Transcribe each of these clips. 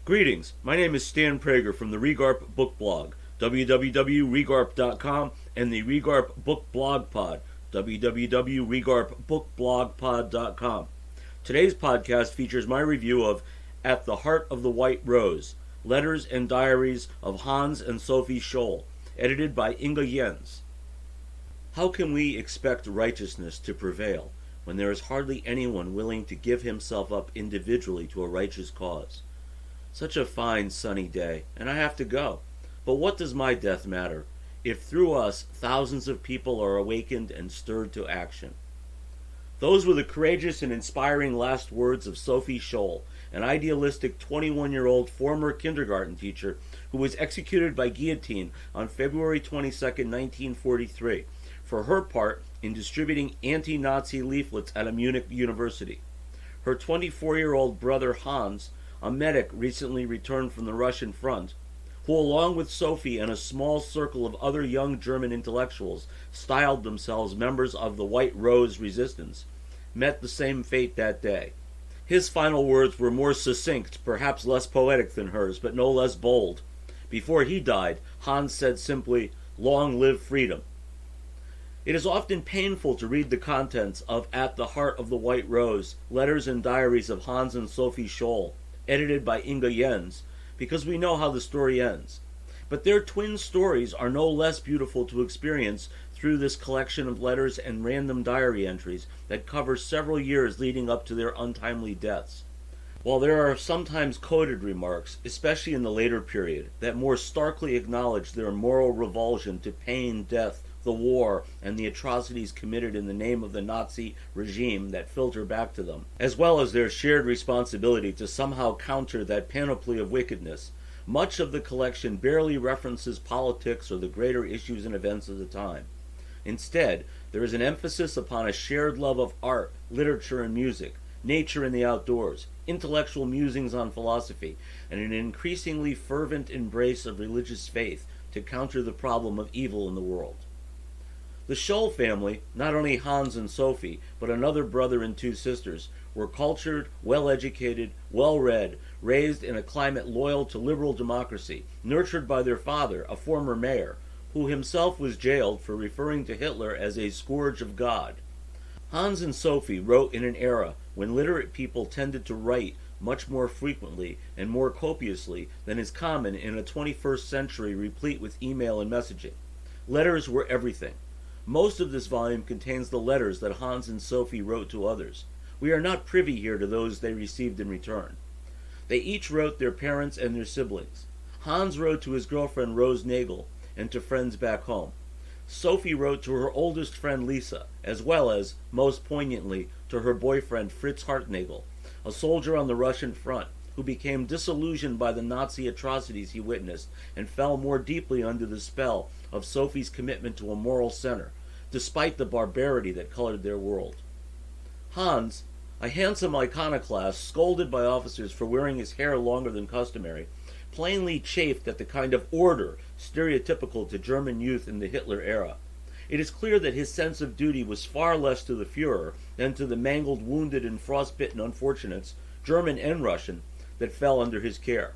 Greetings, my name is Stan Prager from the Regarp Book Blog, www.regarp.com, and the Regarp Book Blog Pod, www.regarpbookblogpod.com. Today's podcast features my review of At the Heart of the White Rose, Letters and Diaries of Hans and Sophie Scholl, edited by Inge. How can we expect righteousness to prevail when there is hardly anyone willing to give himself up individually to a righteous cause? Such a fine sunny day, and I have to go. But what does my death matter, if through us thousands of people are awakened and stirred to action? Those were the courageous and inspiring last words of Sophie Scholl, an idealistic 21-year-old former kindergarten teacher who was executed by guillotine on February 22, 1943, for her part in distributing anti-Nazi leaflets at a Munich university. Her 24-year-old brother Hans, a medic recently returned from the Russian front, who along with Sophie and a small circle of other young German intellectuals styled themselves members of the White Rose resistance, met the same fate that day. His final words were more succinct, perhaps less poetic than hers, but no less bold. Before he died, Hans said simply, "Long live freedom." It is often painful to read the contents of At the Heart of the White Rose, Letters and Diaries of Hans and Sophie Scholl, edited by Inge, because we know how the story ends. But their twin stories are no less beautiful to experience through this collection of letters and random diary entries that cover several years leading up to their untimely deaths. While there are sometimes coded remarks, especially in the later period, that more starkly acknowledge their moral revulsion to pain, death, the war, and the atrocities committed in the name of the Nazi regime that filter back to them, as well as their shared responsibility to somehow counter that panoply of wickedness, much of the collection barely references politics or the greater issues and events of the time. Instead, there is an emphasis upon a shared love of art, literature, and music, nature and the outdoors, intellectual musings on philosophy, and an increasingly fervent embrace of religious faith to counter the problem of evil in the world. The Scholl family, not only Hans and Sophie, but another brother and two sisters, were cultured, well-educated, well-read, raised in a climate loyal to liberal democracy, nurtured by their father, a former mayor, who himself was jailed for referring to Hitler as a scourge of God. Hans and Sophie wrote in an era when literate people tended to write much more frequently and more copiously than is common in a 21st century replete with email and messaging. Letters were everything. Most of this volume contains the letters that Hans and Sophie wrote to others. We are not privy here to those they received in return. They each wrote their parents and their siblings. Hans wrote to his girlfriend Rose Nagel and to friends back home. Sophie wrote to her oldest friend Lisa, as well as, most poignantly, to her boyfriend Fritz Hartnagel, a soldier on the Russian front who became disillusioned by the Nazi atrocities he witnessed and fell more deeply under the spell of Sophie's commitment to a moral center, despite the barbarity that colored their world. Hans, a handsome iconoclast scolded by officers for wearing his hair longer than customary, plainly chafed at the kind of order stereotypical to German youth in the Hitler era. It is clear that his sense of duty was far less to the Führer than to the mangled, wounded, and frostbitten unfortunates, German and Russian, that fell under his care.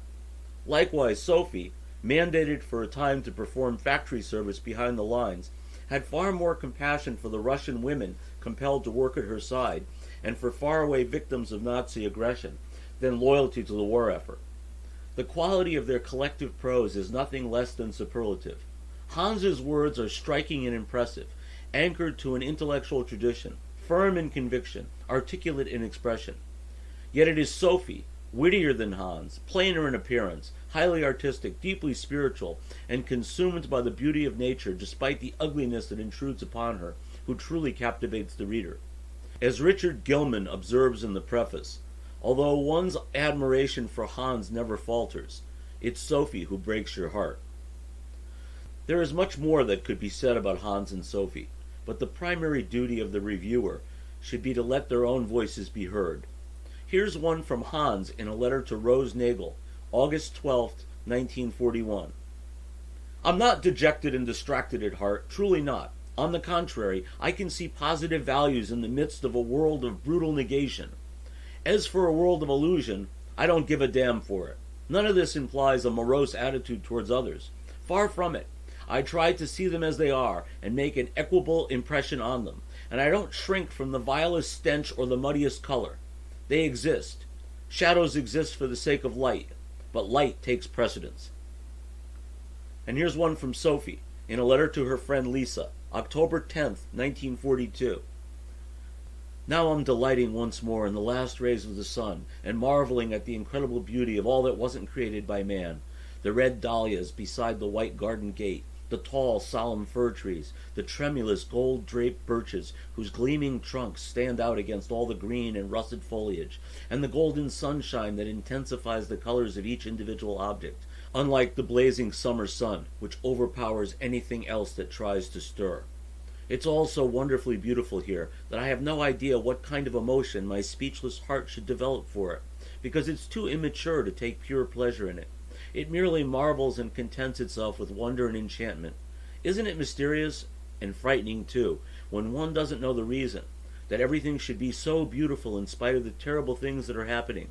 Likewise, Sophie, mandated for a time to perform factory service behind the lines, had far more compassion for the Russian women compelled to work at her side and for faraway victims of Nazi aggression than loyalty to the war effort. The quality of their collective prose is nothing less than superlative. Hans's words are striking and impressive, anchored to an intellectual tradition, firm in conviction, articulate in expression. Yet it is Sophie, wittier than Hans, plainer in appearance, highly artistic, deeply spiritual, and consumed by the beauty of nature despite the ugliness that intrudes upon her, who truly captivates the reader. As Richard Gilman observes in the preface, although one's admiration for Hans never falters, it's Sophie who breaks your heart. There is much more that could be said about Hans and Sophie, but the primary duty of the reviewer should be to let their own voices be heard. Here's one from Hans in a letter to Rose Nagel, August 12, 1941. I'm not dejected and distracted at heart, truly not. On the contrary, I can see positive values in the midst of a world of brutal negation. As for a world of illusion, I don't give a damn for it. None of this implies a morose attitude towards others. Far from it. I try to see them as they are and make an equable impression on them, and I don't shrink from the vilest stench or the muddiest color. They exist. Shadows exist for the sake of light, but light takes precedence. And here's one from Sophie, in a letter to her friend Lisa, October 10th, 1942. Now I'm delighting once more in the last rays of the sun, and marveling at the incredible beauty of all that wasn't created by man. The red dahlias beside the white garden gate, the tall, solemn fir trees, the tremulous, gold-draped birches whose gleaming trunks stand out against all the green and russet foliage, and the golden sunshine that intensifies the colors of each individual object, unlike the blazing summer sun, which overpowers anything else that tries to stir. It's all so wonderfully beautiful here that I have no idea what kind of emotion my speechless heart should develop for it, because it's too immature to take pure pleasure in it. It merely marvels and contents itself with wonder and enchantment. Isn't it mysterious and frightening, too, when one doesn't know the reason, that everything should be so beautiful in spite of the terrible things that are happening?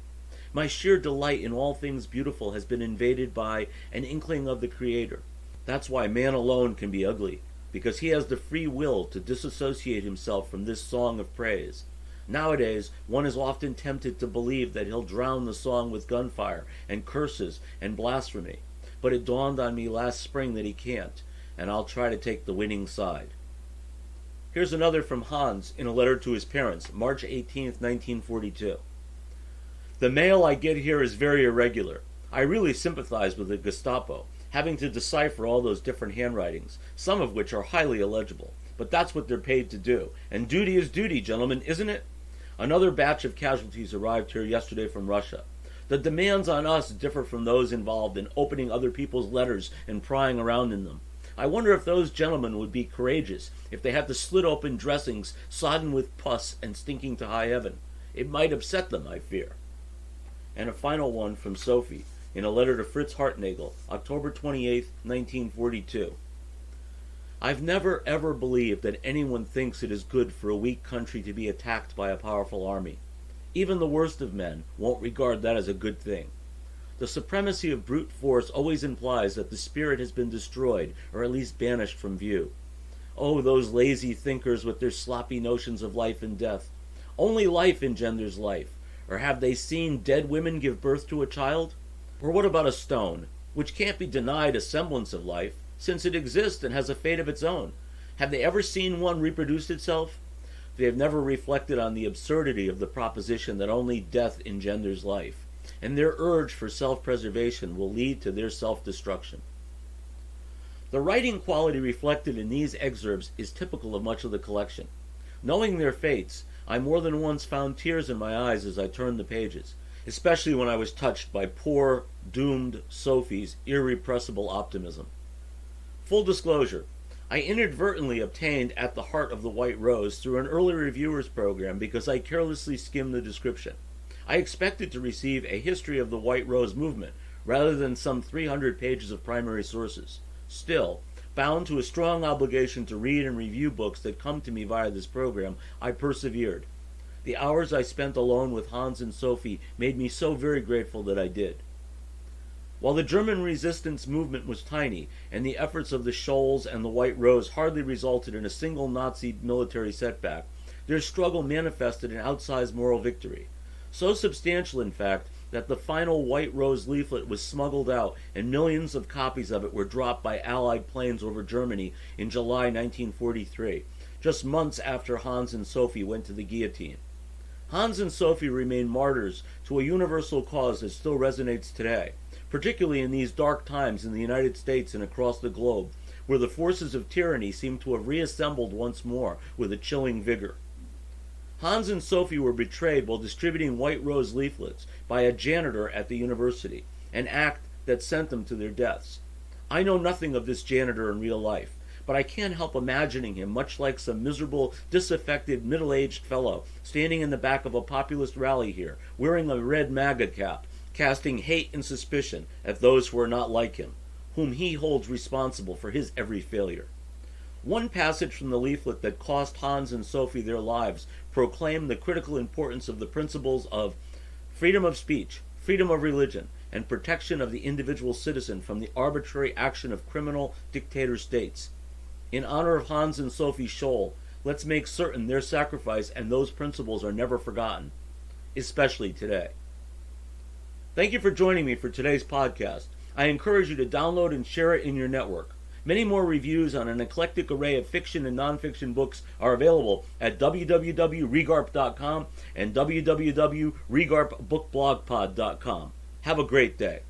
My sheer delight in all things beautiful has been invaded by an inkling of the Creator. That's why man alone can be ugly, because he has the free will to disassociate himself from this song of praise. Nowadays, one is often tempted to believe that he'll drown the song with gunfire and curses and blasphemy, but it dawned on me last spring that he can't, and I'll try to take the winning side. Here's another from Hans in a letter to his parents, March 18th, 1942. The mail I get here is very irregular. I really sympathize with the Gestapo, having to decipher all those different handwritings, some of which are highly illegible. But that's what they're paid to do. And duty is duty, gentlemen, isn't it? Another batch of casualties arrived here yesterday from Russia. The demands on us differ from those involved in opening other people's letters and prying around in them. I wonder if those gentlemen would be courageous if they had to slit open dressings sodden with pus and stinking to high heaven. It might upset them, I fear. And a final one from Sophie, in a letter to Fritz Hartnagel, October 28, 1942. I've never ever believed that anyone thinks it is good for a weak country to be attacked by a powerful army. Even the worst of men won't regard that as a good thing. The supremacy of brute force always implies that the spirit has been destroyed, or at least banished from view. Oh, those lazy thinkers with their sloppy notions of life and death. Only life engenders life. Or have they seen dead women give birth to a child? Or what about a stone, which can't be denied a semblance of life, since it exists and has a fate of its own? Have they ever seen one reproduce itself? They have never reflected on the absurdity of the proposition that only death engenders life, and their urge for self-preservation will lead to their self-destruction. The writing quality reflected in these excerpts is typical of much of the collection. Knowing their fates, I more than once found tears in my eyes as I turned the pages, especially when I was touched by poor, doomed Sophie's irrepressible optimism. Full disclosure, I inadvertently obtained At the Heart of the White Rose through an early reviewers program because I carelessly skimmed the description. I expected to receive a history of the White Rose movement, rather than some 300 pages of primary sources. Still, bound to a strong obligation to read and review books that come to me via this program, I persevered. The hours I spent alone with Hans and Sophie made me so very grateful that I did. While the German resistance movement was tiny, and the efforts of the Scholls and the White Rose hardly resulted in a single Nazi military setback, their struggle manifested an outsized moral victory. So substantial, in fact, that the final White Rose leaflet was smuggled out and millions of copies of it were dropped by Allied planes over Germany in July 1943, just months after Hans and Sophie went to the guillotine. Hans and Sophie remain martyrs to a universal cause that still resonates today, particularly in these dark times in the United States and across the globe, where the forces of tyranny seem to have reassembled once more with a chilling vigor. Hans and Sophie were betrayed while distributing White Rose leaflets by a janitor at the university, an act that sent them to their deaths. I know nothing of this janitor in real life, but I can't help imagining him much like some miserable, disaffected, middle-aged fellow standing in the back of a populist rally here, wearing a red MAGA cap, casting hate and suspicion at those who are not like him, whom he holds responsible for his every failure. One passage from the leaflet that cost Hans and Sophie their lives proclaimed the critical importance of the principles of freedom of speech, freedom of religion, and protection of the individual citizen from the arbitrary action of criminal dictator states. In honor of Hans and Sophie Scholl, let's make certain their sacrifice and those principles are never forgotten, especially today. Thank you for joining me for today's podcast. I encourage you to download and share it in your network. Many more reviews on an eclectic array of fiction and nonfiction books are available at www.regarp.com and www.regarpbookblogpod.com. Have a great day.